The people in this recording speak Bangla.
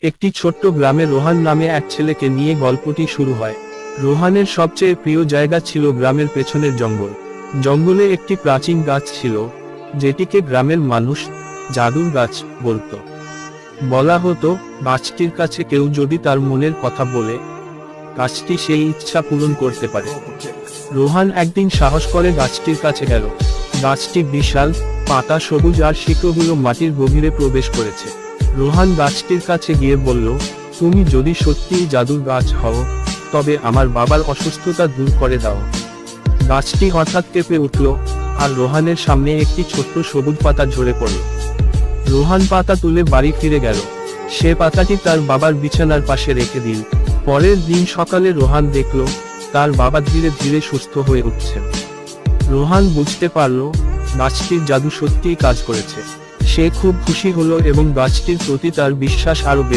একটি ছোট্ট গ্রামে রোহান নামে এক ছেলেকে নিয়ে গল্পটি শুরু হয়। রোহানের সবচেয়ে প্রিয় জায়গা ছিল গ্রামের পেছনের জঙ্গল। জঙ্গলে একটি প্রাচীন গাছ ছিল, যেটিকে গ্রামের মানুষ জাদুর গাছ বলতো। বলা হতো, গাছটির কাছে কেউ যদি তার মনের কথা বলে, গাছটি সেই ইচ্ছা পূরণ করতে পারে। রোহান একদিন সাহস করে গাছটির কাছে গেল। গাছটি বিশাল, পাতা সবুজ আর শিকড়গুলো মাটির গভীরে প্রবেশ করেছে। রোহান গাছটির কাছে গিয়ে বলল, তুমি যদি সত্যিই জাদুর গাছ হও, তবে আমার বাবার অসুস্থতা দূর করে দাও। গাছটি হঠাৎ কেঁপে উঠল, আর রোহানের সামনে একটি ছোট্ট সবুজ পাতা ঝরে পড়ল। রোহান পাতা তুলে বাড়ি ফিরে গেল। সে পাতাটি তার বাবার বিছানার পাশে রেখে দিল। পরের দিন সকালে রোহান দেখল, তার বাবা ধীরে ধীরে সুস্থ হয়ে উঠছেন। রোহান বুঝতে পারল, গাছটির জাদু সত্যিই কাজ করেছে। সে খুব খুশি হলো এবং গাছটির প্রতি তার বিশ্বাস আরো বেড়ে